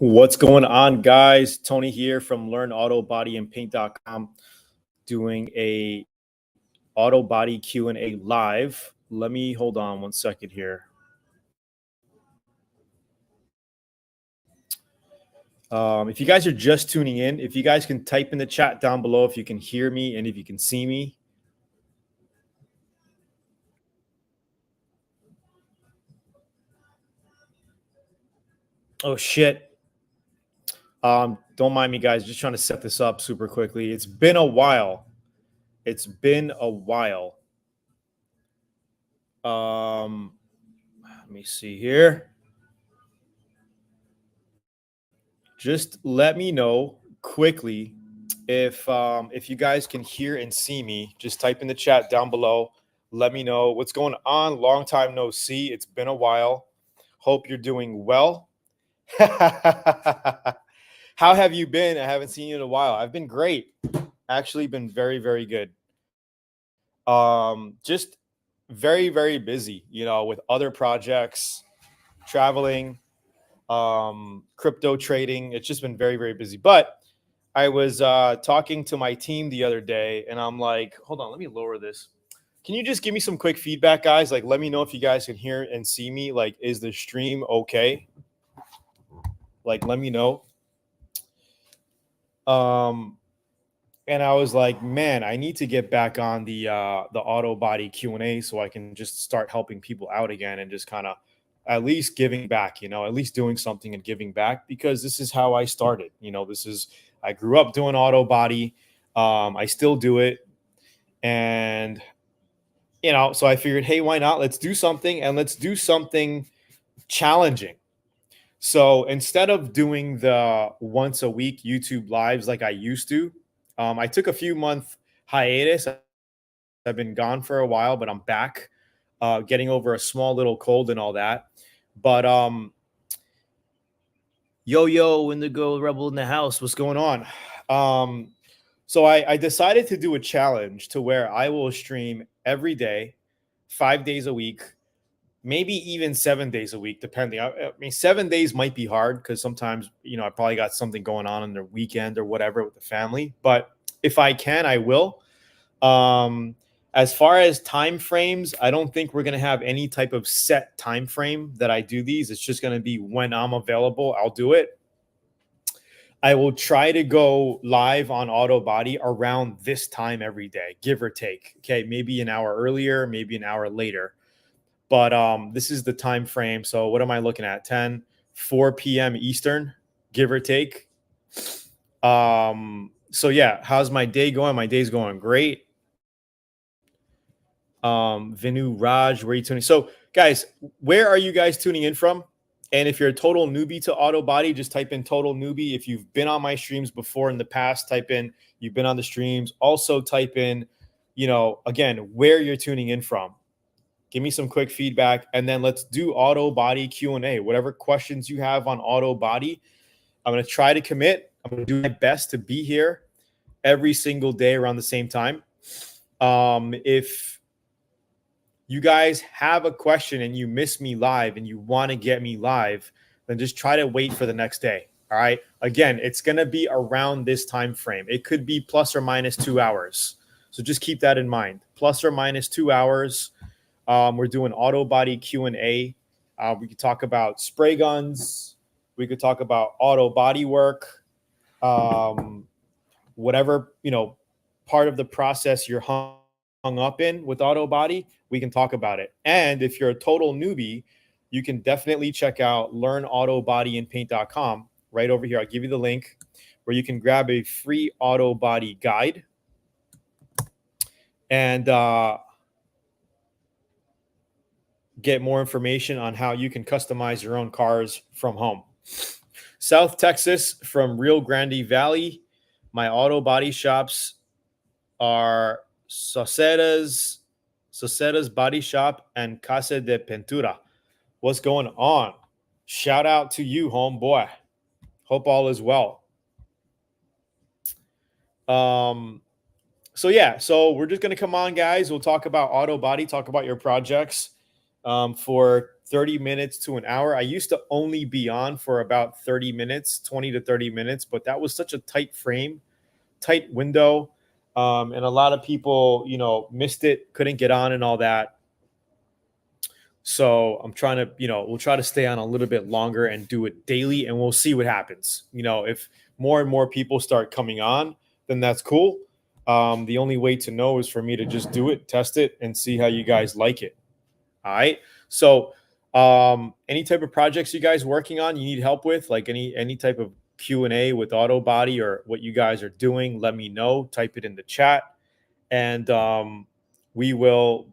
What's going on, guys? Tony here from LearnAutoBodyAndPaint.com, doing a auto body Q&A live. Let me hold on one second here. If you guys are just tuning in, if you guys can type in the chat down below if you can hear me and if you can see me. Oh shit. Don't mind me, guys. Just trying to set this up super quickly. It's been a while. It's been a while. Let me see here. Just let me know quickly if you guys can hear and see me. Just type in the chat down below. Let me know what's going on. Long time no see. It's been a while. Hope you're doing well. How have you been? I haven't seen you in a while. I've been great. Actually been very, very good. Just very, very busy, with other projects, traveling, crypto trading. It's just been very, very busy. But I was talking to my team the other day, and I'm like, hold on, let me lower this. Can you just give me some quick feedback, guys? Like, let me know if you guys can hear and see me. Like, is the stream okay? Like, let me know. And I was like, man, I need to get back on the auto body Q&A so I can just start helping people out again and just kind of at least giving back, at least doing something and giving back, because this is how I started. I grew up doing auto body. I still do it. And, so I figured, hey, why not? Let's do something, and let's do something challenging. So instead of doing the once a week YouTube lives like I used to, I took a few month hiatus. I've been gone for a while, but I'm back, getting over a small little cold and all that. But yo, Indigo Rebel in the house, what's going on? So I decided to do a challenge to where I will stream every day, 5 days a week, maybe even 7 days a week, depending. I mean, 7 days might be hard because sometimes, I probably got something going on the weekend or whatever with the family. But if I can, I will. As far as time frames, I don't think we're going to have any type of set time frame that I do these. It's just going to be when I'm available, I'll do it. I will try to go live on auto body around this time every day, give or take. Okay, maybe an hour earlier, maybe an hour later. But this is the time frame. So what am I looking at? 4 p.m. Eastern, give or take. So yeah, how's my day going? My day's going great. Vinu, Raj, where are you tuning? So guys, where are you guys tuning in from? And if you're a total newbie to auto body, just type in total newbie. If you've been on my streams before in the past, type in you've been on the streams. Also type in, again, where you're tuning in from. Give me some quick feedback, and then let's do auto body Q&A. Whatever questions you have on auto body, I'm going to try to commit. I'm going to do my best to be here every single day around the same time. If you guys have a question and you miss me live and you want to get me live, then just try to wait for the next day. All right. Again, it's going to be around this time frame. It could be plus or minus 2 hours. So just keep that in mind. Plus or minus 2 hours. We're doing auto body Q&A. We could talk about spray guns. We could talk about auto body work. Whatever, part of the process you're hung up in with auto body, we can talk about it. And if you're a total newbie, you can definitely check out LearnAutoBodyAndPaint.com right over here. I'll give you the link where you can grab a free auto body guide. And get more information on how you can customize your own cars from home. South Texas, from Rio Grande Valley, my auto body shops are Saucedas Body Shop and Casa de Pintura. What's going on? Shout out to you, homeboy. Hope all is well. So yeah, so we're just going to come on, guys. We'll talk about auto body, talk about your projects. for 30 minutes to an hour. I used to only be on for about 30 minutes, 20 to 30 minutes, but that was such a tight frame, tight window. And a lot of people, missed it, couldn't get on and all that. So I'm trying to, we'll try to stay on a little bit longer and do it daily, and we'll see what happens. If more and more people start coming on, then that's cool. The only way to know is for me to just do it, test it, and see how you guys like it. All right. So, any type of projects you guys working on, you need help with, like any type of Q&A with auto body or what you guys are doing, let me know. Type it in the chat, and we will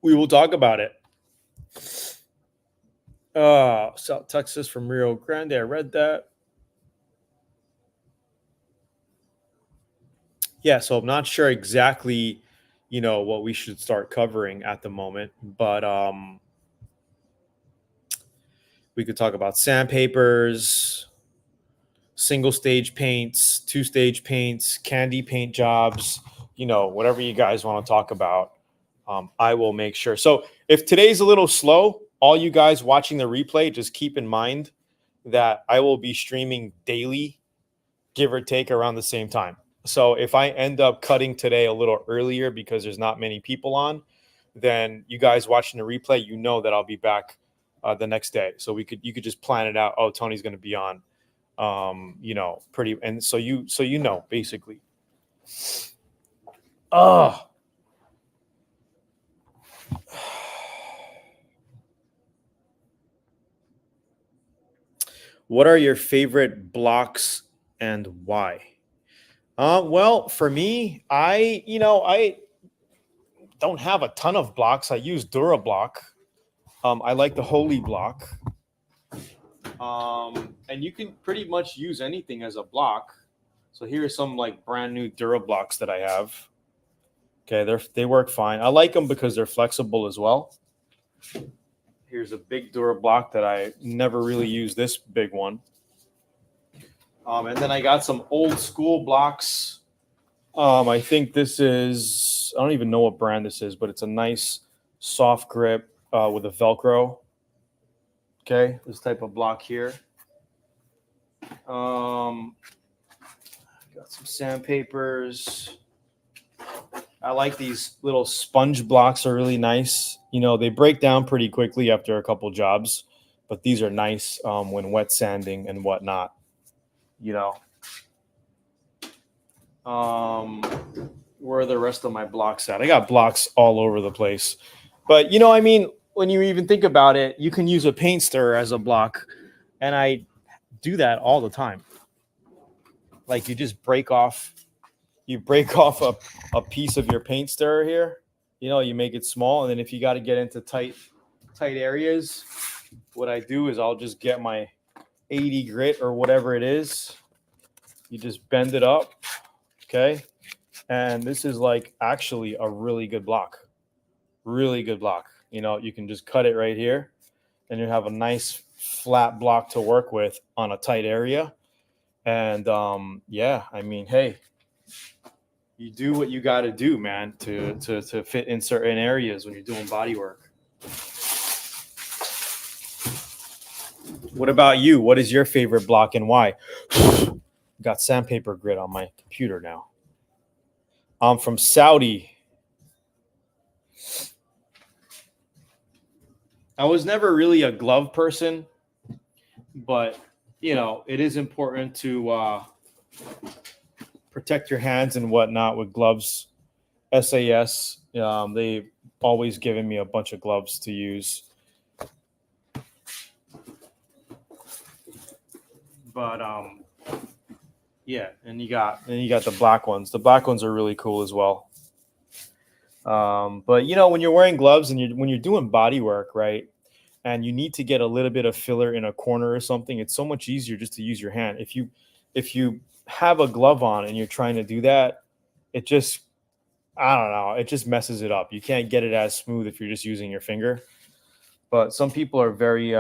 talk about it. South Texas from Rio Grande. I read that. Yeah, so I'm not sure exactly, what we should start covering at the moment, but we could talk about sandpapers, single stage paints, two stage paints, candy paint jobs, whatever you guys want to talk about. I will make sure. So if today's a little slow, all you guys watching the replay, just keep in mind that I will be streaming daily, give or take around the same time. So if I end up cutting today a little earlier because there's not many people on, then you guys watching the replay, that I'll be back the next day. So you could just plan it out. Oh, Tony's going to be on, pretty. And so basically. Oh. What are your favorite blocks and why? Well, for me, I don't have a ton of blocks. I use DuraBlock. I like the Holy block. And you can pretty much use anything as a block. So here are some like brand new DuraBlocks that I have. Okay, they work fine. I like them because they're flexible as well. Here's a big DuraBlock that I never really use, this big one. And then I got some old school blocks. I think this is, I don't even know what brand this is, but it's a nice soft grip with a Velcro. Okay, this type of block here. Got some sandpapers. I like these little sponge blocks, are really nice. They break down pretty quickly after a couple jobs, but these are nice when wet sanding and whatnot. Where are the rest of my blocks at? I got blocks all over the place. But, when you even think about it, you can use a paint stirrer as a block. And I do that all the time. Like you just break off a piece of your paint stirrer here. You make it small. And then if you got to get into tight areas, what I do is I'll just get my 80 grit or whatever it is. You just bend it up. Okay. And this is like actually a really good block. Really good block. You can just cut it right here and you have a nice flat block to work with on a tight area. And hey, you do what you got to do, man, to fit in certain areas when you're doing body work. What about you? What is your favorite block and why? Got sandpaper grit on my computer now. I'm from Saudi. I was never really a glove person, but it is important to protect your hands and whatnot with gloves. SAS, they've always given me a bunch of gloves to use. But yeah, and you got the black ones. The black ones are really cool as well. But when you're wearing gloves and when you're doing body work, right, and you need to get a little bit of filler in a corner or something, it's so much easier just to use your hand. If you have a glove on and you're trying to do that, it just, I don't know, it just messes it up. You can't get it as smooth if you're just using your finger. But some people are very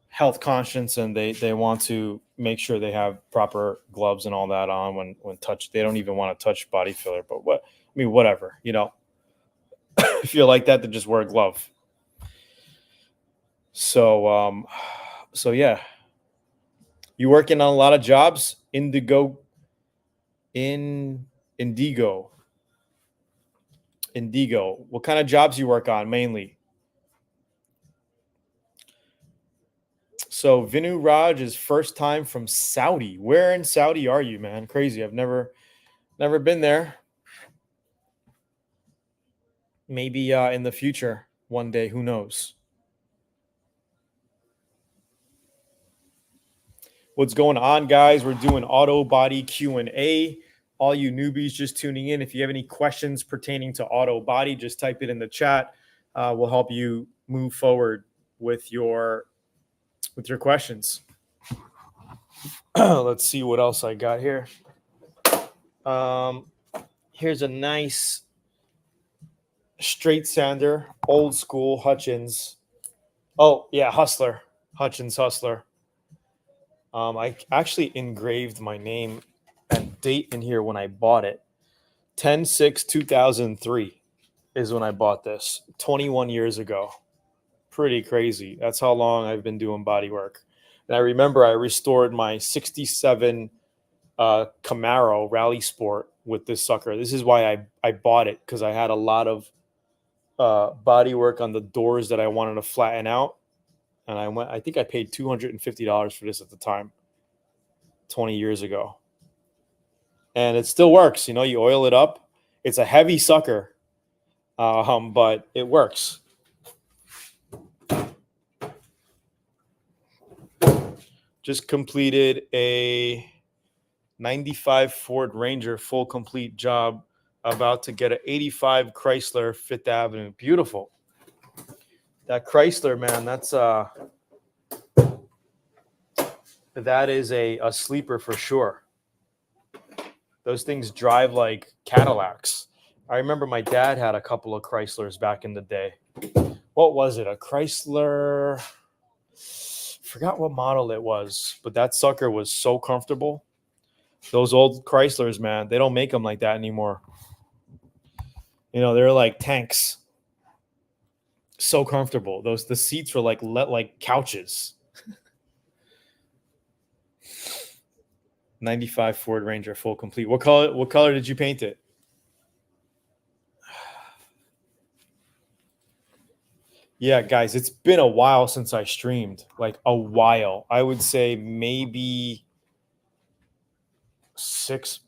health conscious, and they want to make sure they have proper gloves and all that on when they don't even want to touch body filler. But whatever, if you're like that, then just wear a glove. So so yeah, you working on a lot of jobs? In Indigo. Indigo. What kind of jobs you work on mainly? So Vinu Raj is first time from Saudi. Where in Saudi are you, man? Crazy. I've never been there. Maybe in the future, one day. Who knows? What's going on, guys? We're doing auto body Q&A. All you newbies just tuning in, if you have any questions pertaining to auto body, just type it in the chat. We'll help you move forward with your questions. Let's see what else I got here. Here's a nice straight sander, old school Hutchins. Oh yeah, Hustler, Hutchins Hustler. I actually engraved my name and date in here when I bought it. 10/6/2003 is when I bought this. 21 years ago. Pretty crazy. That's how long I've been doing body work. And I remember I restored my 67 Camaro Rally Sport with this sucker. This is why I bought it, because I had a lot of body work on the doors that I wanted to flatten out. And I think I paid $250 for this at the time, 20 years ago. And it still works. You know, you oil it up. It's a heavy sucker, but it works. Just completed a 95 Ford Ranger full complete job. About to get an 85 Chrysler Fifth Avenue. Beautiful. That Chrysler, man, that is a sleeper for sure. Those things drive like Cadillacs. I remember my dad had a couple of Chryslers back in the day. What was it? A Chrysler? Forgot what model it was, but that sucker was so comfortable. Those old Chryslers, man, they don't make them like that anymore. You know, they're like tanks. So comfortable. The seats were like couches. 95 Ford Ranger full complete. What color did you paint it? Yeah, guys, it's been a while since I streamed. Like a while. I would say maybe 6.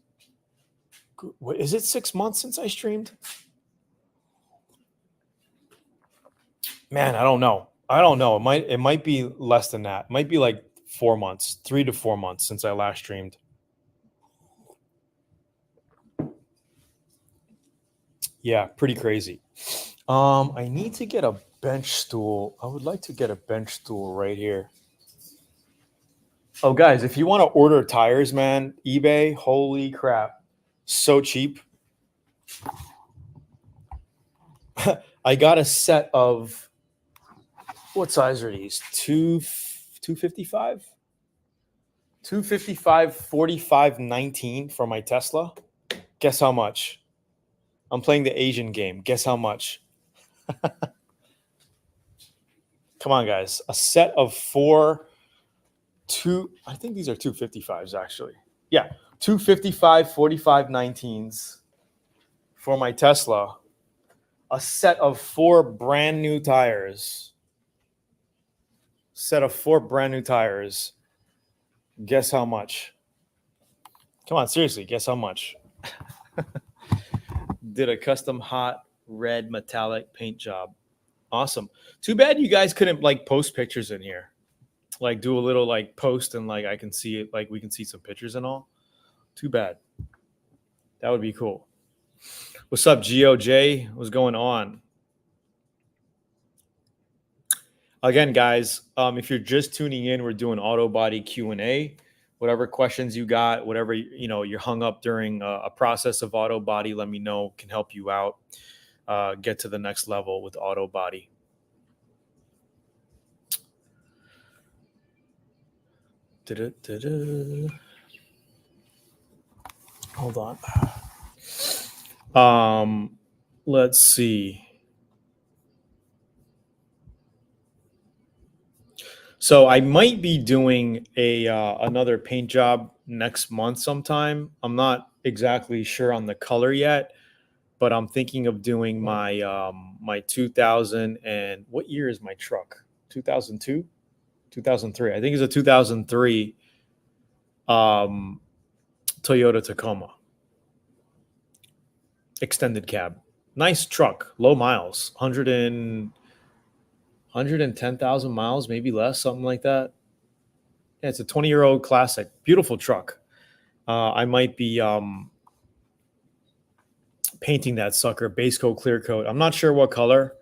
Is it 6 months since I streamed? Man, I don't know. It might be less than that. It might be like 4 months, 3 to 4 months since I last streamed. Yeah, pretty crazy. I need to get a bench stool. I would like to get a bench stool right here. Oh, guys, if you want to order tires, man, eBay, holy crap, so cheap. I got a set of, what size are these? 255? 255 4519 for my Tesla. Guess how much? I'm playing the Asian game. Guess how much? Come on, guys. A set of I think these are 255s actually. Yeah, 255 4519s for my Tesla. A set of 4 brand new tires. Set of 4 brand new tires. Guess how much? Come on, seriously, guess how much? Did a custom hot red metallic paint job. Awesome. Too bad you guys couldn't like post pictures in here. Like do a little like post and like I can see it, like we can see some pictures and all. Too bad. That would be cool. What's up, GOJ? What's going on? Again, guys, if you're just tuning in, we're doing auto body Q&A. Whatever questions you got, whatever you're hung up during a process of auto body, let me know. Can help you out. Get to the next level with auto body. Hold on. Let's see. So I might be doing a another paint job next month sometime. I'm not exactly sure on the color yet, but I'm thinking of doing my my 2000, and what year is my truck? 2002, 2003. I think it's a 2003 um, Toyota Tacoma extended cab. Nice truck, low miles, 110,000 miles, maybe less, something like that. Yeah, it's a 20-year-old classic. Beautiful truck. I might be painting that sucker base coat, clear coat. I'm not sure what color.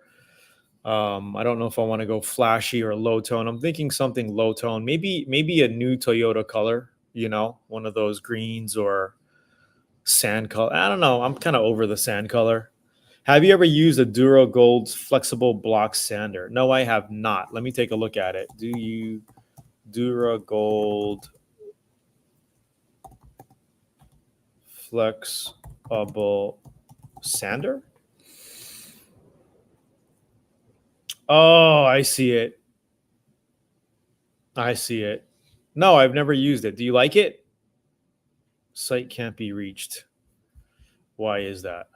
I don't know if I want to go flashy or low tone. I'm thinking something low tone. Maybe a new Toyota color. You know, one of those greens or sand color. I don't know. I'm kind of over the sand color. Have you ever used a Duro Gold's flexible block sander? No, I have not. Let me take a look at it. Do you Dura Gold flexible sander? Oh, I see it. I see it. No, I've never used it. Do you like it? Site can't be reached. Why is that?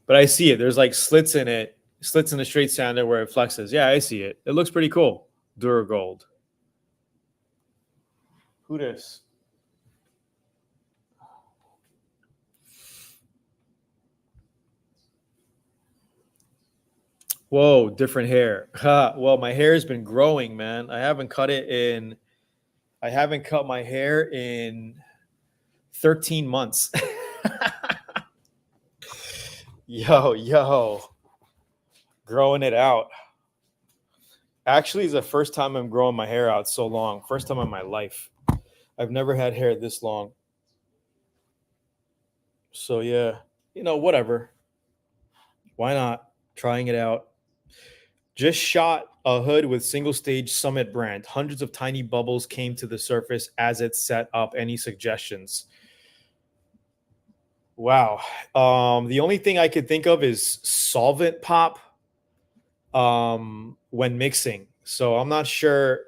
But I see it. There's like slits in it, slits in the straight sander where it flexes. Yeah, I see it. It looks pretty cool. Duragold. Who this? Whoa, different hair. Well, my hair has been growing, man. I haven't cut it in. I haven't cut my hair in 13 months. Yo, growing it out. Actually, it's the first time I'm growing my hair out so long. First time in my life. I've never had hair this long. So yeah, whatever. Why not? Trying it out. Just shot a hood with single stage Summit brand. Hundreds of tiny bubbles came to the surface as it set up. Any suggestions? Wow. The only thing I could think of is solvent pop when mixing. So I'm not sure.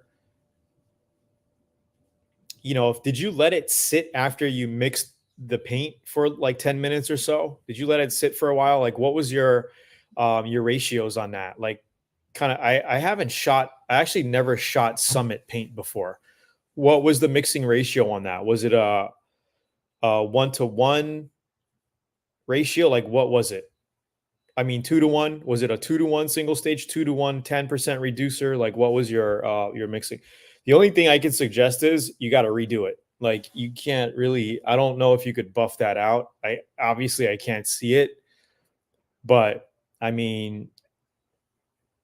Did you let it sit after you mixed the paint for like 10 minutes or so? Did you let it sit for a while? Like what was your ratios on that? Like kind of I haven't shot I actually never shot Summit paint before. What was the mixing ratio on that? Was it a 1-to-1 ratio? Like what was it? I mean 2-to-1. Was it a 2-to-1 single stage, 2-to-1 10% reducer? Like what was your mixing? The only thing I can suggest is you got to redo it. Like you can't really, I don't know if you could buff that out. I can't see it, but I mean,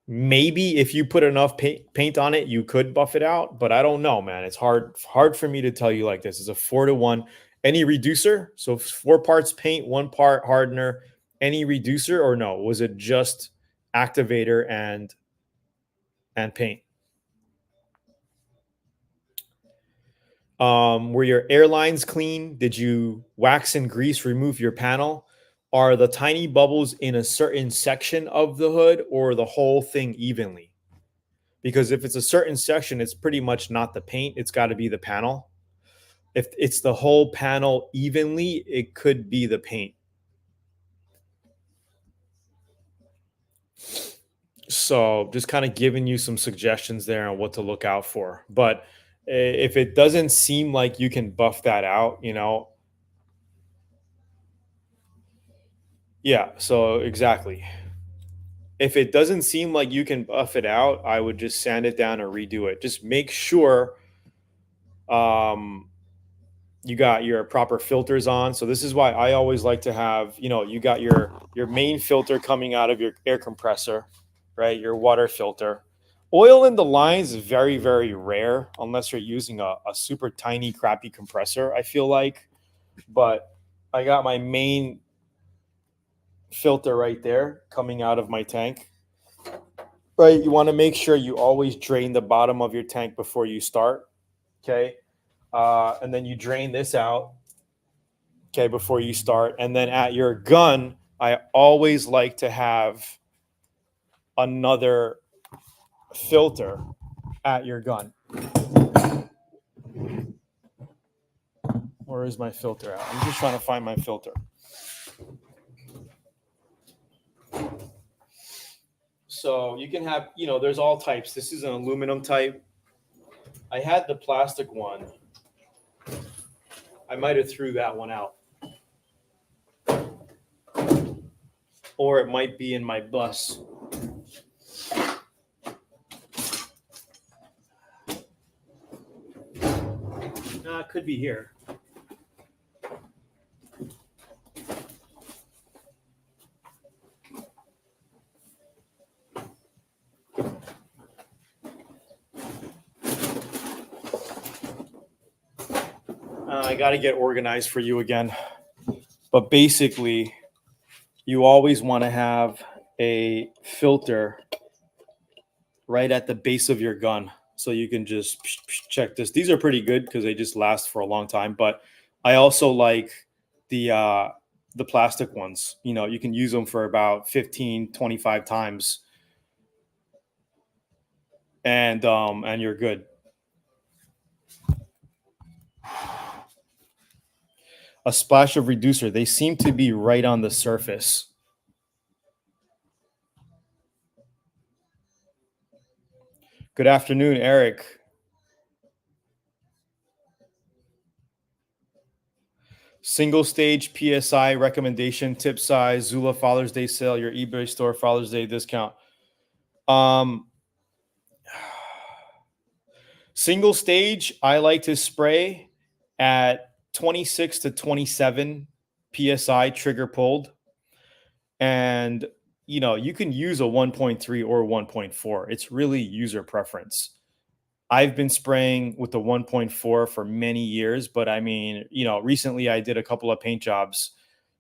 maybe if you put enough paint on it, you could buff it out, but I don't know, man. It's hard for me to tell you like this. It's a 4-to-1. Any reducer? So 4 parts paint, 1 part hardener. Any reducer or no? Was it just activator and paint? Were your airlines clean? Did you wax and grease remove your panel? Are the tiny bubbles in a certain section of the hood or the whole thing evenly? Because if it's a certain section, it's pretty much not the paint. It's got to be the panel. If it's the whole panel evenly, it could be the paint. So just kind of giving you some suggestions there on what to look out for. But if it doesn't seem like you can buff that out, yeah, so exactly. If it doesn't seem like you can buff it out, I would just sand it down and redo it. Just make sure um, you got your proper filters on. So this is why I always like to have, you got your main filter coming out of your air compressor, right? Your water filter. Oil in the lines is very, very rare unless you're using a super tiny, crappy compressor, I feel like. But I got my main filter right there coming out of my tank. Right, you want to make sure you always drain the bottom of your tank before you start. Okay, and then you drain this out. Okay, before you start, and then at your gun, I always like to have another filter at your gun. Where is my filter at? I'm just trying to find my filter. So you can have, there's all types. This is an aluminum type. I had the plastic one. I might have threw that one out. Or it might be in my bus. Nah, it could be here. I got to get organized for you again. But basically, you always want to have a filter right at the base of your gun. So you can just check this. These are pretty good because they just last for a long time. But I also like the plastic ones. You can use them for about 15, 25 times. And you're good. A splash of reducer. They seem to be right on the surface. Good afternoon, Eric. Single stage PSI recommendation, tip size, Zula Father's Day sale, your eBay store Father's Day discount. Single stage, I like to spray at 26 to 27 PSI trigger pulled. And, you can use a 1.3 or 1.4. It's really user preference. I've been spraying with the 1.4 for many years, but I mean, recently I did a couple of paint jobs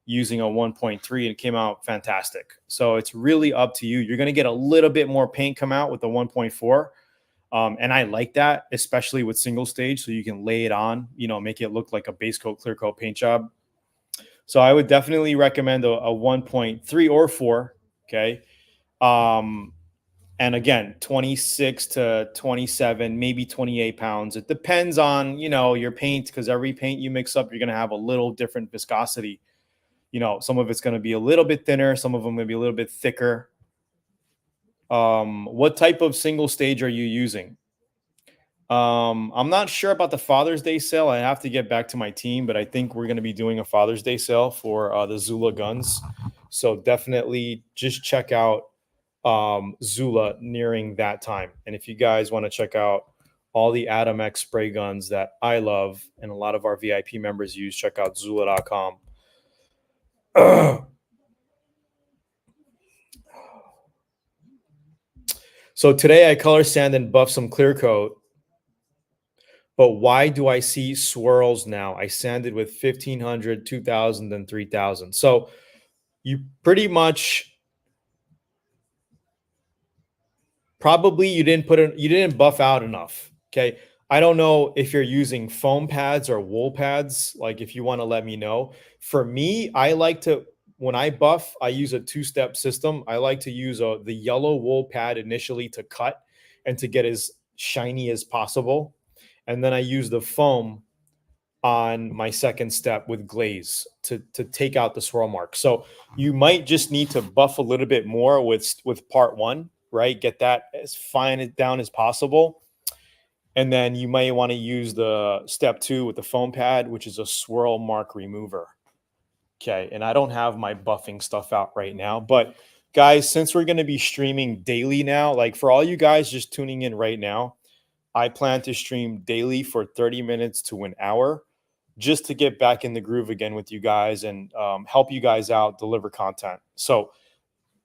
using a 1.3 and it came out fantastic. So it's really up to you. You're going to get a little bit more paint come out with the 1.4. And I like that, especially with single stage. So you can lay it on, make it look like a base coat, clear coat paint job. So I would definitely recommend a 1.3 or 4. Okay. And again, 26 to 27, maybe 28 pounds. It depends on, your paint, because every paint you mix up, you're going to have a little different viscosity. Some of it's going to be a little bit thinner. Some of them may be a little bit thicker. What type of single stage are you using? I'm not sure about the Father's Day sale. I have to get back to my team, but I think we're going to be doing a Father's Day sale for the Zula guns. So definitely just check out Zula nearing that time. And if you guys want to check out all the Atom X spray guns that I love and a lot of our VIP members use, check out Zula.com. So today I color sand and buff some clear coat. But why do I see swirls now? I sanded with 1500, 2000, and 3000. So you pretty much probably you didn't buff out enough. Okay. I don't know if you're using foam pads or wool pads. Like if you want to let me know. For me, I like to, when I buff, I use a 2-step system. I like to use the yellow wool pad initially to cut and to get as shiny as possible. And then I use the foam on my second step with glaze to take out the swirl mark. So you might just need to buff a little bit more with part 1, right? Get that as fine down as possible. And then you may want to use the step 2 with the foam pad, which is a swirl mark remover. Okay. And I don't have my buffing stuff out right now, but guys, since we're going to be streaming daily now, like for all you guys just tuning in right now, I plan to stream daily for 30 minutes to an hour just to get back in the groove again with you guys and help you guys out, deliver content. So,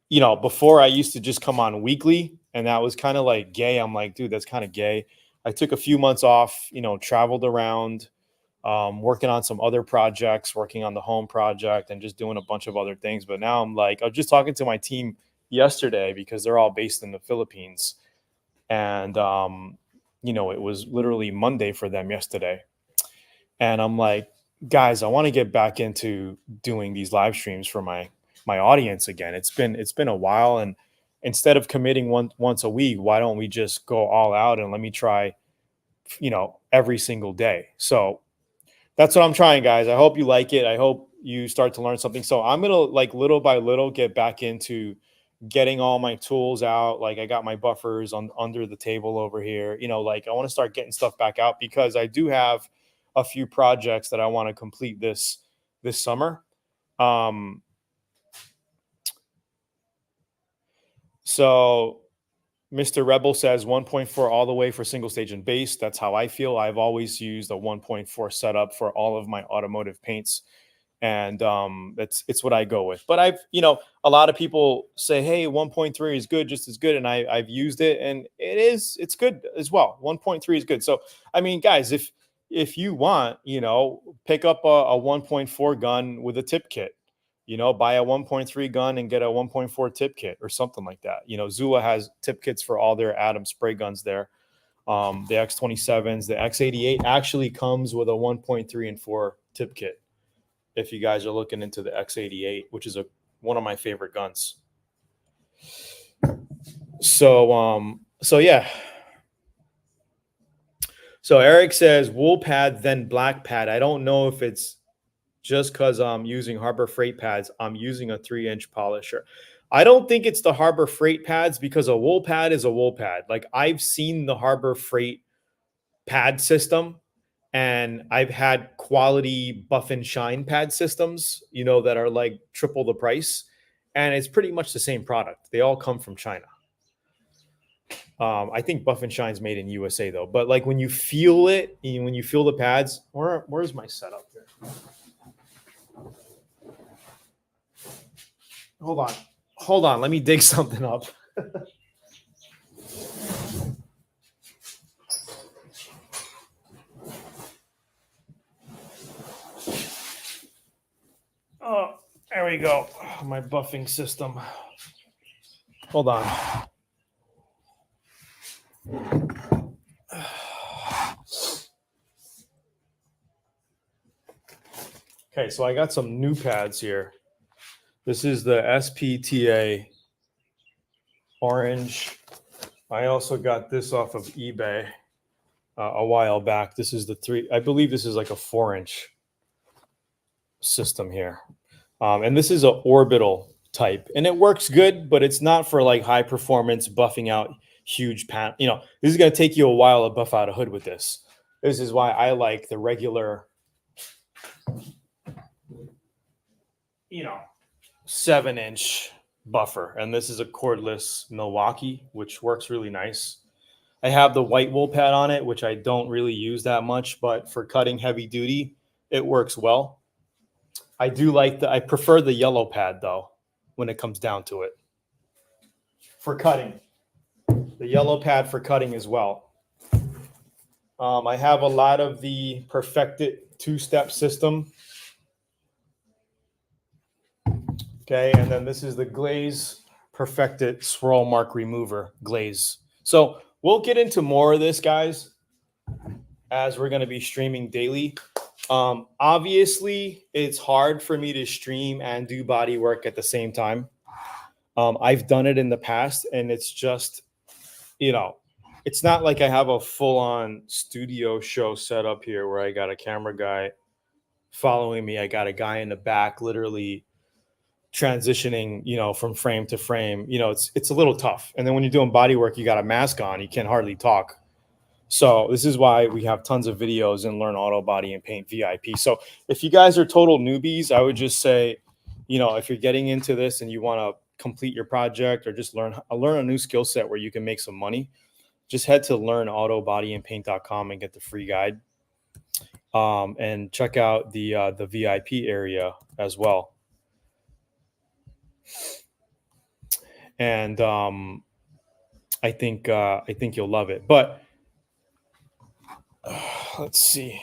before I used to just come on weekly and that was kind of like gay. I'm like, dude, that's kind of gay. I took a few months off, traveled around, working on some other projects, working on the home project and just doing a bunch of other things. But now I'm like, I was just talking to my team yesterday because they're all based in the Philippines. And, it was literally Monday for them yesterday. And I'm like, guys, I want to get back into doing these live streams for my audience again. It's been a while. And instead of committing once a week, why don't we just go all out and let me try, every single day? So that's what I'm trying, guys. I hope you like it. I hope you start to learn something. So I'm gonna, like, little by little get back into getting all my tools out. Like, I got my buffers on under the table over here. Like, I want to start getting stuff back out because I do have a few projects that I want to complete this summer. So Mr. Rebel says 1.4 all the way for single stage and base. That's how I feel. I've always used a 1.4 setup for all of my automotive paints, and it's what I go with. But a lot of people say, hey, 1.3 is good, just as good, and I've used it, and it's good as well. 1.3 is good. So I mean, guys, if you want, pick up a 1.4 gun with a tip kit. Buy a 1.3 gun and get a 1.4 tip kit or something like that. Zula has tip kits for all their Atom spray guns there. The X27s, the X88 actually comes with a 1.3 and 4 tip kit. If you guys are looking into the X88, which is one of my favorite guns. So yeah. So Eric says wool pad, then black pad. I don't know if it's just because I'm using Harbor Freight pads. I'm using a 3-inch polisher. I don't think it's the Harbor Freight pads, because a wool pad is a wool pad. Like, I've seen the Harbor Freight pad system, and I've had quality buff and shine pad systems, that are like triple the price. And it's pretty much the same product. They all come from China. I think buff and shine's made in USA though. But like, when you feel it, when you feel the pads, where's my setup here? Hold on. Let me dig something up. Oh, there we go. My buffing system. Hold on. Okay, so I got some new pads here. This is the SPTA orange. I also got this off of eBay a while back. This is I believe this is like a 4-inch system here. And this is an orbital type, and it works good, but it's not for like high performance buffing out huge pan. This is going to take you a while to buff out a hood with this. This is why I like the regular, 7-inch buffer. And this is a cordless Milwaukee, which works really nice. I have the white wool pad on it, which I don't really use that much, but for cutting heavy duty, it works well. I prefer the yellow pad though, when it comes down to it. For cutting. The yellow pad for cutting as well. I have a lot of the perfected 2-step system. Okay, and then this is the Glaze Perfected Swirl Mark Remover Glaze. So we'll get into more of this, guys, as we're going to be streaming daily. Obviously, it's hard for me to stream and do body work at the same time. I've done it in the past, and it's just, it's not like I have a full-on studio show set up here where I got a camera guy following me. I got a guy in the back literally transitioning, from frame to frame. It's a little tough. And then when you're doing body work, you got a mask on, you can hardly talk. So this is why we have tons of videos in Learn Auto Body and Paint VIP. So if you guys are total newbies, I would just say, if you're getting into this and you want to complete your project or just learn a new skill set where you can make some money, just head to learnautobodyandpaint.com and get the free guide. And check out the VIP area as well. And I think you'll love it. But let's see.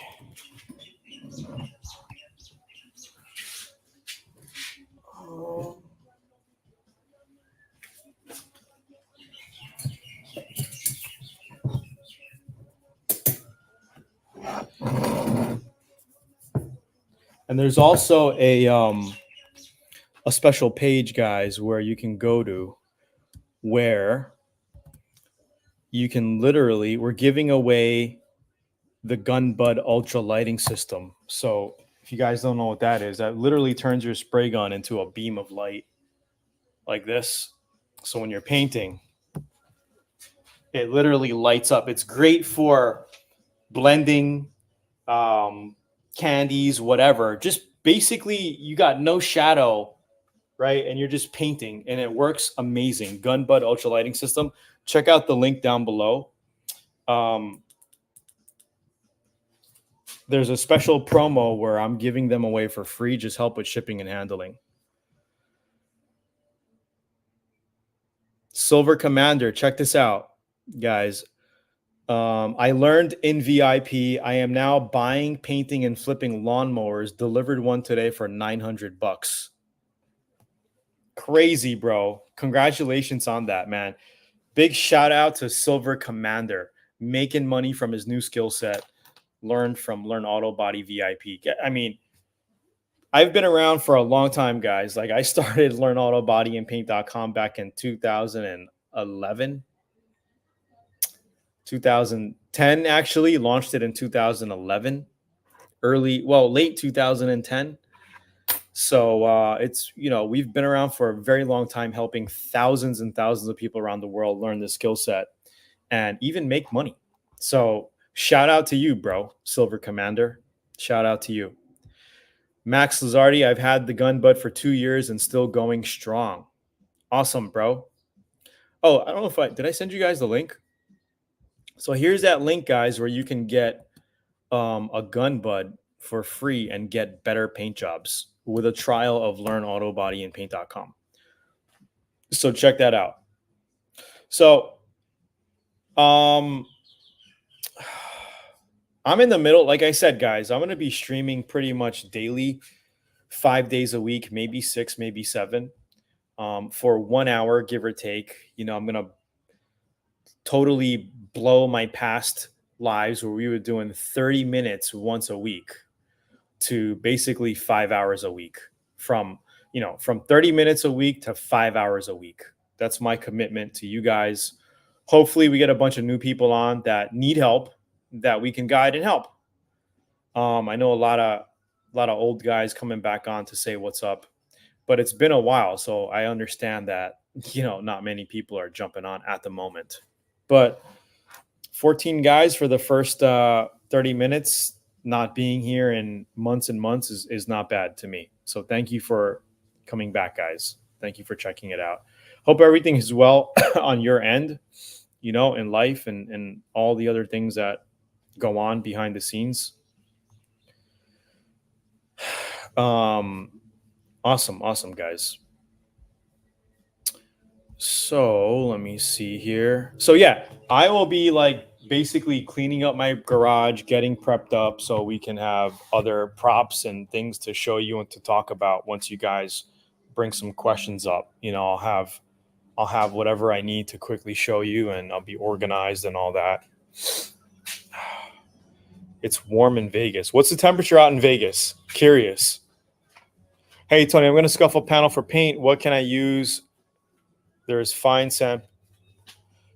And there's also a special page, guys, where you can go to where you can literally, we're giving away the Gun Bud Ultra lighting system. So if you guys don't know what that is, that literally turns your spray gun into a beam of light like this. So when you're painting, it literally lights up. It's great for blending candies, whatever. Just basically, you got no shadow, right? And you're just painting, and it works amazing. Gun Bud Ultra lighting system. Check out the link down below. There's a special promo where I'm giving them away for free. Just help with shipping and handling. Silver Commander, check this out, guys. I learned in VIP. I am now buying, painting, and flipping lawnmowers. Delivered one today for $900. Crazy, bro. Congratulations on that, man. Big shout out to Silver Commander, making money from his new skill set. Learned from Learn Auto Body VIP. I mean, I've been around for a long time, guys. Like, I started Learn Auto Body and Paint.com back in 2011. 2010, actually. Launched it in 2011. Late 2010. So it's, we've been around for a very long time, helping thousands and thousands of people around the world learn this skill set and even make money. So shout out to you, bro, Silver Commander. Shout out to you. Max Lazardi, I've had the Gun Bud for 2 years and still going strong. Awesome, bro. Oh, I don't know did I send you guys the link? So here's that link, guys, where you can get a Gun Bud for free and get better paint jobs with a trial of Learn Auto Body and Paint.com. So check that out. So I'm in the middle. Like I said, guys, I'm going to be streaming pretty much daily, 5 days a week, maybe 6, maybe 7, for 1 hour, give or take. I'm going to totally blow my past lives where we were doing 30 minutes once a week to basically 5 hours a week, from 30 minutes a week to 5 hours a week. That's my commitment to you guys. Hopefully we get a bunch of new people on that need help, that we can guide and help. I know a lot of old guys coming back on to say what's up, but it's been a while. So I understand that, not many people are jumping on at the moment, but 14 guys for the first 30 minutes, not being here in months and months is not bad to me. So thank you for coming back, guys. Thank you for checking it out. Hope everything is well on your end, in life and all the other things that go on behind the scenes. Awesome, guys. So let me see here. So yeah, I will be basically cleaning up my garage, getting prepped up so we can have other props and things to show you and to talk about once you guys bring some questions up. I'll have whatever I need to quickly show you, and I'll be organized and all that. It's warm in Vegas. What's the temperature out in Vegas? Curious. Hey, Tony, I'm going to scuff a panel for paint. What can I use? There's fine sand.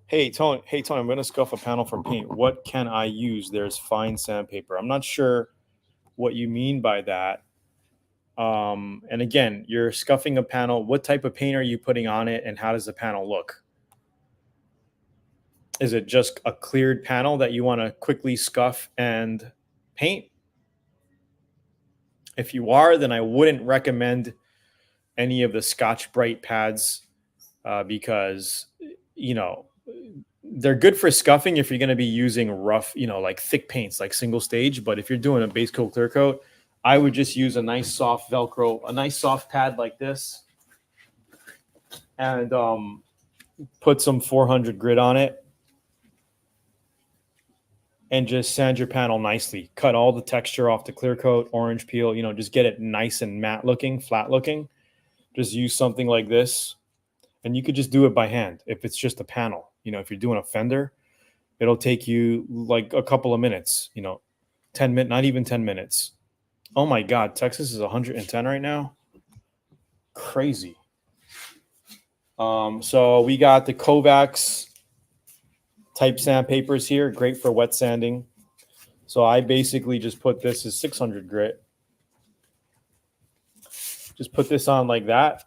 Hey, Tony, I'm going to scuff a panel for paint. What can I use? There's fine sandpaper. I'm not sure what you mean by that. And again, you're scuffing a panel. What type of paint are you putting on it, and how does the panel look? Is it just a cleared panel that you want to quickly scuff and paint? If you are, then I wouldn't recommend any of the Scotch Brite pads because, they're good for scuffing if you're going to be using rough, thick paints like single stage. But if you're doing a base coat, clear coat, I would just use a nice soft Velcro, a nice soft pad like this, and put some 400 grit on it. And just sand your panel nicely. Cut all the texture off the clear coat, orange peel, just get it nice and matte looking, flat looking. Just use something like this. And you could just do it by hand if it's just a panel. If you're doing a fender, it'll take you like a couple of minutes, 10 minutes, not even 10 minutes. Oh my God, Texas is 110 right now. Crazy. So we got the Kovacs type sandpapers here, great for wet sanding. So I basically just put this as 600 grit. Just put this on like that.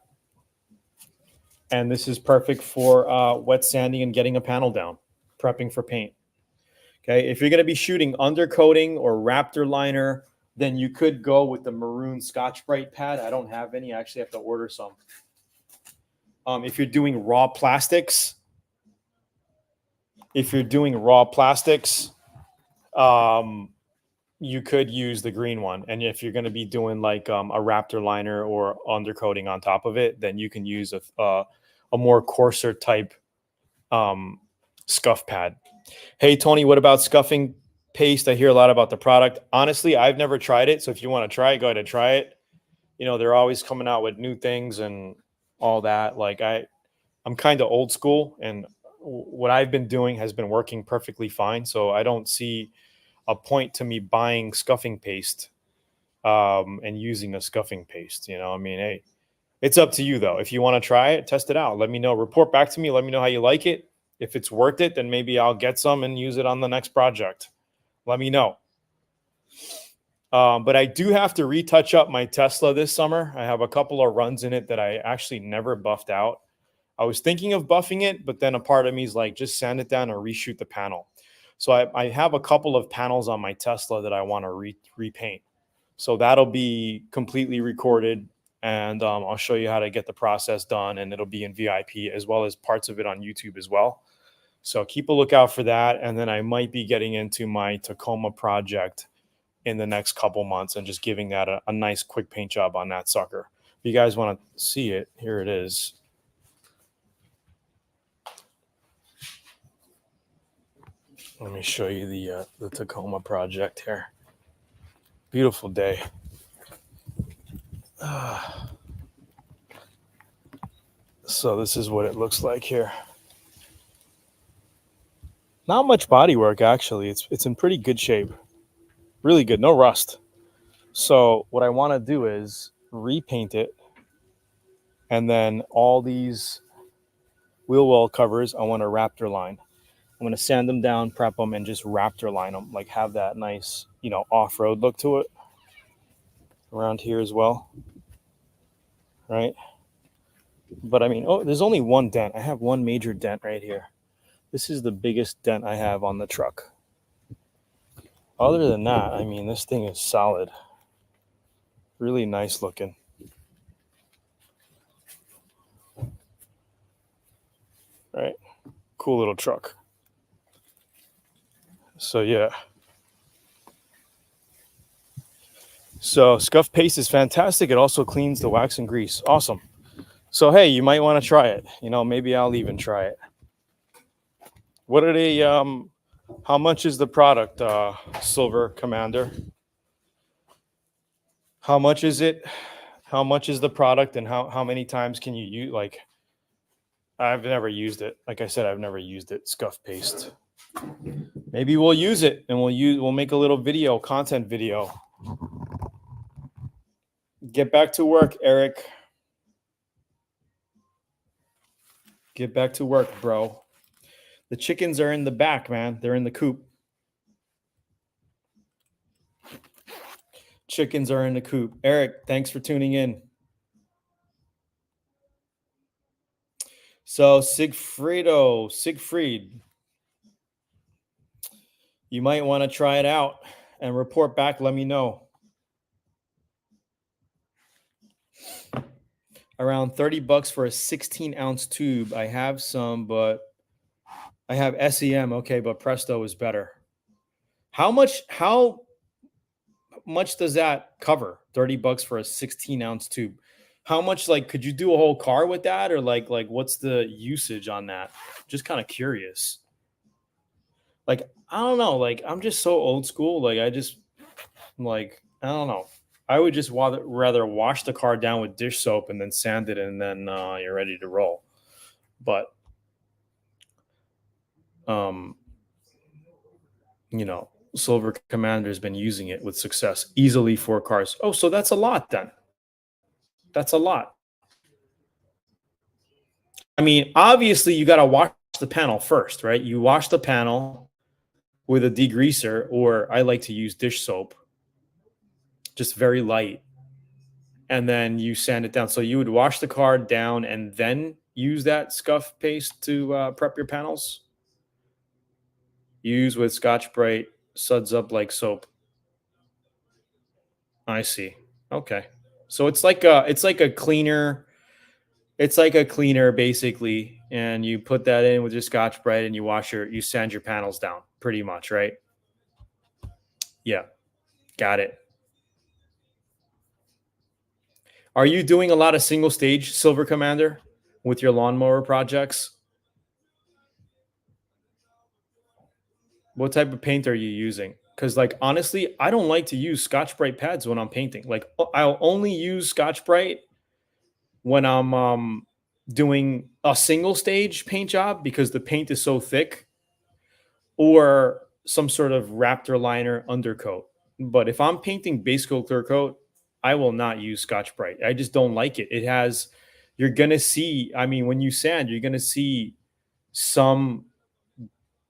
And this is perfect for wet sanding and getting a panel down, prepping for paint. Okay, if you're going to be shooting undercoating or Raptor liner, then you could go with the maroon Scotch-Brite pad. I don't have any. I actually have to order some. If you're doing raw plastics, you could use the green one. And if you're going to be doing like a Raptor liner or undercoating on top of it, then you can use a more coarser type scuff pad. Hey, Tony, what about scuffing paste? I hear a lot about the product. Honestly, I've never tried it. So if you want to try it, go ahead and try it. You know, they're always coming out with new things and all that. Like I'm kind of old school, and what I've been doing has been working perfectly fine. So I don't see a point to me buying scuffing paste and using a scuffing paste. You know, I mean, hey, it's up to you though. If you want to try it, test it out. Let me know. Report back to me. Let me know how you like it. If it's worth it, then maybe I'll get some and use it on the next project. Let me know. But I do have to retouch up my Tesla this summer. I have a couple of runs in it that I actually never buffed out. I was thinking of buffing it, but then a part of me is like, just sand it down and reshoot the panel. So I have a couple of panels on my Tesla that I want to repaint. So that'll be completely recorded, and I'll show you how to get the process done, and it'll be in VIP as well as parts of it on YouTube as well. So keep a lookout for that. And then I might be getting into my Tacoma project in the next couple months and just giving that a nice quick paint job on that sucker. If you guys want to see it, here it is. Let me show you the Tacoma project here. Beautiful day. So this is what it looks like here. Not much body work, actually. It's in pretty good shape. Really good, no rust. So what I want to do is repaint it, and then all these wheel well covers I want to Raptor line. I'm going to sand them down, prep them, and just Raptor line them, like have that nice, you know, off-road look to it around here as well, right? But I mean, oh, there's only one dent. I have one major dent right here. This is the biggest dent I have on the truck. Other than that, I mean, this thing is solid. Really nice looking. Right? Cool little truck. So, yeah. So, scuff paste is fantastic. It also cleans the wax and grease. Awesome. So, hey, you might want to try it. You know, maybe I'll even try it. What are they, how much is the product, Silver Commander? How much is it? How much is the product, and how many times can you use? Like, I've never used it. Like I said, I've never used it. Scuff paste. Maybe we'll use it, and we'll make a little video, content video. Get back to work, Eric. Get back to work, bro. The chickens are in the back, man. They're in the coop. Chickens are in the coop. Eric, thanks for tuning in. So Siegfried, you might want to try it out and report back. Let me know. Around $30 for a 16-ounce tube. I have some, but I have SEM. Okay, but Presto is better. How much does that cover? $30 for a 16-ounce tube. How much, like, could you do a whole car with that, or like what's the usage on that? Just kind of curious. Like, I don't know. Like, I'm just so old school. Like, I don't know. I would just rather wash the car down with dish soap and then sand it, and then you're ready to roll. But, you know, Silver Commander has been using it with success, easily 4 cars. Oh, so that's a lot then. That's a lot. I mean, obviously you got to wash the panel first, right? You wash the panel with a degreaser, or I like to use dish soap, just very light, and then you sand it down. So you would wash the card down and then use that scuff paste to prep your panels. Use with Scotch Brite, suds up like soap. I see. Okay. So it's like a cleaner. It's like a cleaner basically, and you put that in with your Scotch Brite and you sand your panels down pretty much, right? Yeah, got it. Are you doing a lot of single stage Silver Commander with your lawnmower projects? What type of paint are you using? Because, like, honestly, I don't like to use Scotch Brite pads when I'm painting. Like, I'll only use Scotch Brite when I'm doing a single stage paint job because the paint is so thick, or some sort of Raptor liner undercoat. But if I'm painting base coat, clear coat, I will not use Scotch Brite. I just don't like it. It has, you're gonna see. I mean, when you sand, you're gonna see some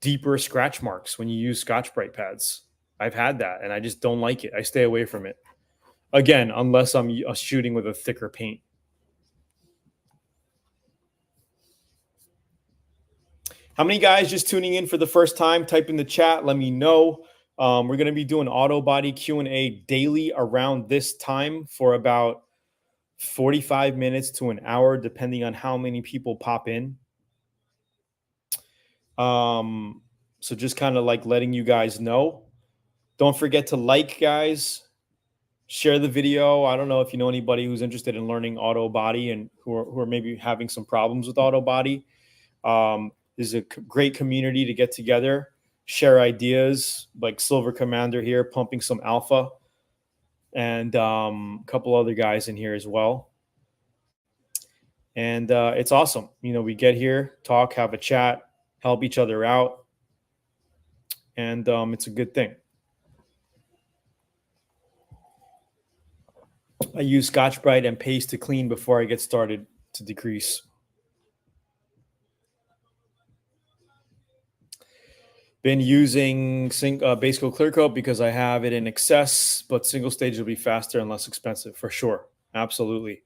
deeper scratch marks when you use Scotch Brite pads. I've had that, and I just don't like it. I stay away from it. Again, unless I'm shooting with a thicker paint. How many guys just tuning in for the first time? Type in the chat. Let me know. We're going to be doing auto body Q&A daily around this time for about 45 minutes to an hour, depending on how many people pop in. So just kind of like letting you guys know. Don't forget to like, guys. Share the video. I don't know if you know anybody who's interested in learning auto body and who are maybe having some problems with auto body. This is a great community to get together, share ideas, like Silver Commander here, pumping some alpha, and a couple other guys in here as well. And it's awesome. You know, we get here, talk, have a chat, help each other out, and it's a good thing. I use Scotch Brite and paste to clean before I get started to decrease. Been using base coat clear coat because I have it in excess, but single stage will be faster and less expensive for sure. Absolutely.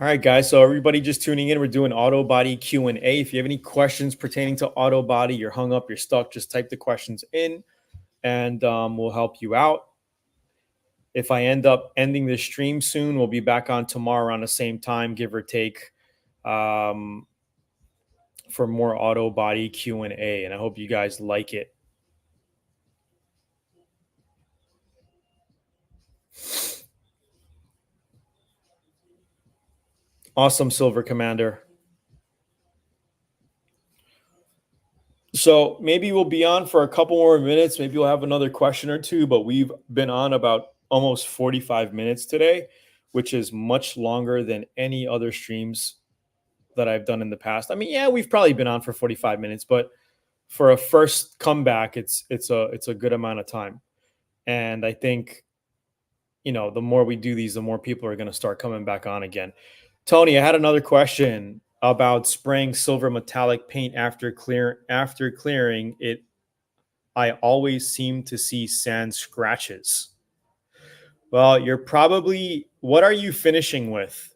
All right, guys. So everybody just tuning in, we're doing auto body Q&A. If you have any questions pertaining to auto body, you're hung up, you're stuck, just type the questions in and we'll help you out. If I end up ending the stream soon, we'll be back on tomorrow around the same time, give or take, for more auto body Q&A. And I hope you guys like it. Awesome, Silver Commander. So maybe we'll be on for a couple more minutes. Maybe we'll have another question or two, but we've been on about almost 45 minutes today, which is much longer than any other streams that I've done in the past. I mean, yeah, we've probably been on for 45 minutes, but for a first comeback, it's a good amount of time. And I think, you know, the more we do these, the more people are going to start coming back on again. Tony, I had another question about spraying silver metallic paint after clearing it. I always seem to see sand scratches. Well, you're probably, what are you finishing with?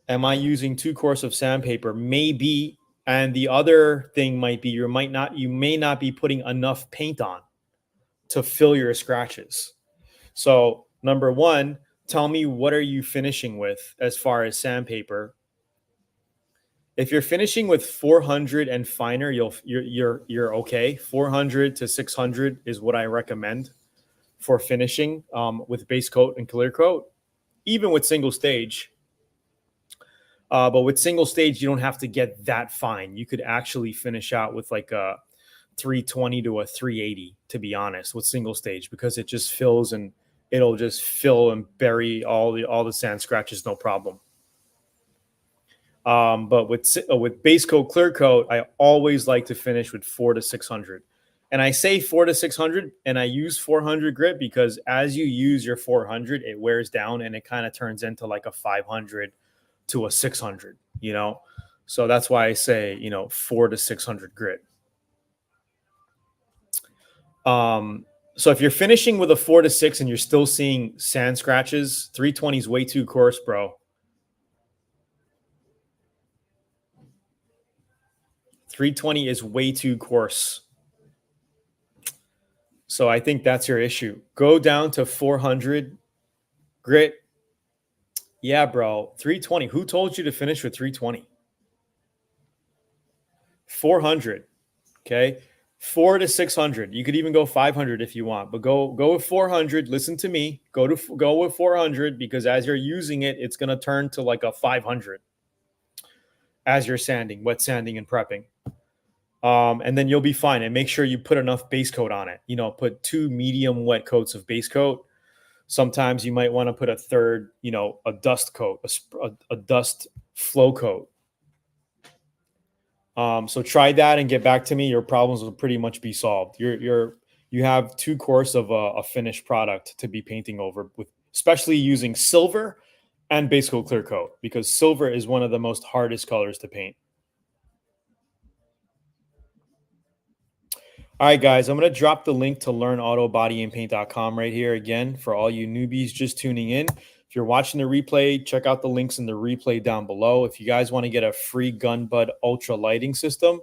Am I using 2 course of sandpaper? Maybe. And the other thing might be you may not be putting enough paint on to fill your scratches. So number one, tell me, what are you finishing with as far as sandpaper? If you're finishing with 400 and finer, you're okay. 400 to 600 is what I recommend for finishing with base coat and clear coat, even with single stage. But with single stage, you don't have to get that fine. You could actually finish out with like a 320 to a 380, to be honest, with single stage, because it just fills and it'll just fill and bury all the sand scratches, no problem. But with base coat, clear coat, I always like to finish with 400 to 600. And I say 4 to 600, and I use 400 grit because as you use your 400, it wears down and it kind of turns into like a 500 to a 600, you know? So that's why I say, 4 to 600 grit. So if you're finishing with a 4 to 6 and you're still seeing sand scratches, 320 is way too coarse, bro. 320 is way too coarse. So I think that's your issue. Go down to 400 grit. Yeah, bro. 320. Who told you to finish with 320? 400. Okay. 4 to 600. You could even go 500 if you want, but go with 400. Listen to me. Go with 400 because as you're using it, it's going to turn to like a 500 as you're sanding, wet sanding and prepping. And then you'll be fine. And make sure you put enough base coat on it. Put 2 medium wet coats of base coat. Sometimes you might want to put a third, a dust coat, a dust flow coat. So try that and get back to me. Your problems will pretty much be solved. You have too coarse of a finished product to be painting over with, especially using silver and base coat clear coat, because silver is one of the most hardest colors to paint. All right, guys, I'm going to drop the link to learnautobodyandpaint.com right here again for all you newbies just tuning in. If you're watching the replay, check out the links in the replay down below. If you guys want to get a free Gun Bud Ultra lighting system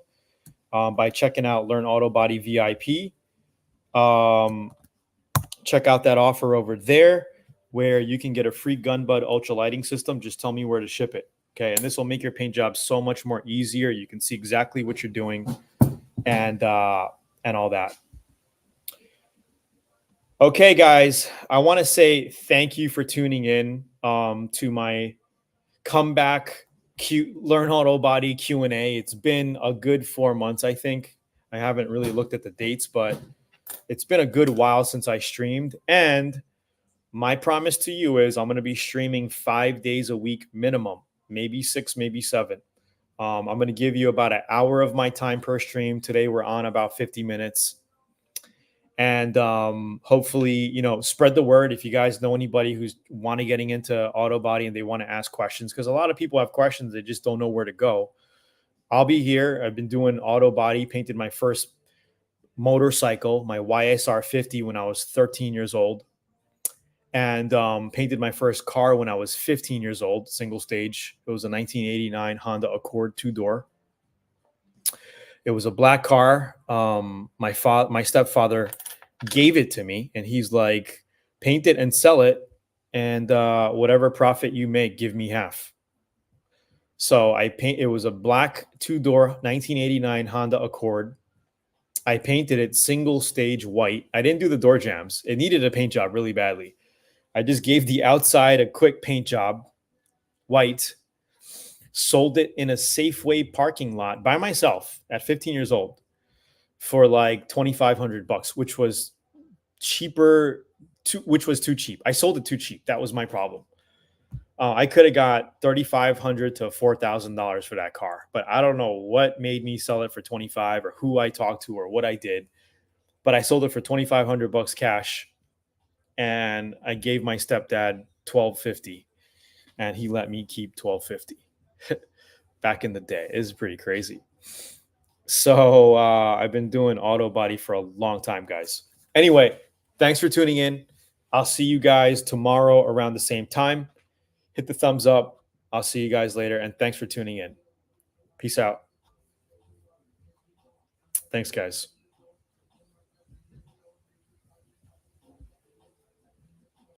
by checking out Learn Auto Body VIP, check out that offer over there where you can get a free Gun Bud Ultra lighting system. Just tell me where to ship it. Okay, and this will make your paint job so much more easier. You can see exactly what you're doing and all that. Okay, guys, I want to say thank you for tuning in to my comeback Learn Auto Body Q&A. It's been a good 4 months, I think. I haven't really looked at the dates, but it's been a good while since I streamed. And my promise to you is I'm going to be streaming 5 days a week minimum, maybe 6, maybe 7. I'm going to give you about an hour of my time per stream. Today we're on about 50 minutes. And hopefully, spread the word. If you guys know anybody who's getting into auto body and they want to ask questions, because a lot of people have questions, they just don't know where to go. I'll be here. I've been doing auto body, painted my first motorcycle, my YSR 50 when I was 13 years old, and painted my first car when I was 15 years old, single stage. It was a 1989 Honda Accord 2-door. It was a black car. My stepfather gave it to me, and he's like, paint it and sell it, and whatever profit you make, give me half. So it was a black 2-door 1989 Honda Accord. I painted it single stage white. I didn't do the door jambs. It needed a paint job really badly. I just gave the outside a quick paint job, white, sold it in a Safeway parking lot by myself at 15 years old for like $2,500, which was cheaper, which was too cheap. I sold it too cheap. That was my problem. I could have got $3,500 to $4,000 for that car, but I don't know what made me sell it for 25 or who I talked to or what I did, but I sold it for $2,500 cash, and I gave my stepdad $1,250, and he let me keep $1,250. Back in the day, it's pretty crazy. So I've been doing auto body for a long time, guys. Anyway, thanks for tuning in. I'll see you guys tomorrow around the same time. Hit the thumbs up. I'll see you guys later. And thanks for tuning in. Peace out. Thanks, guys.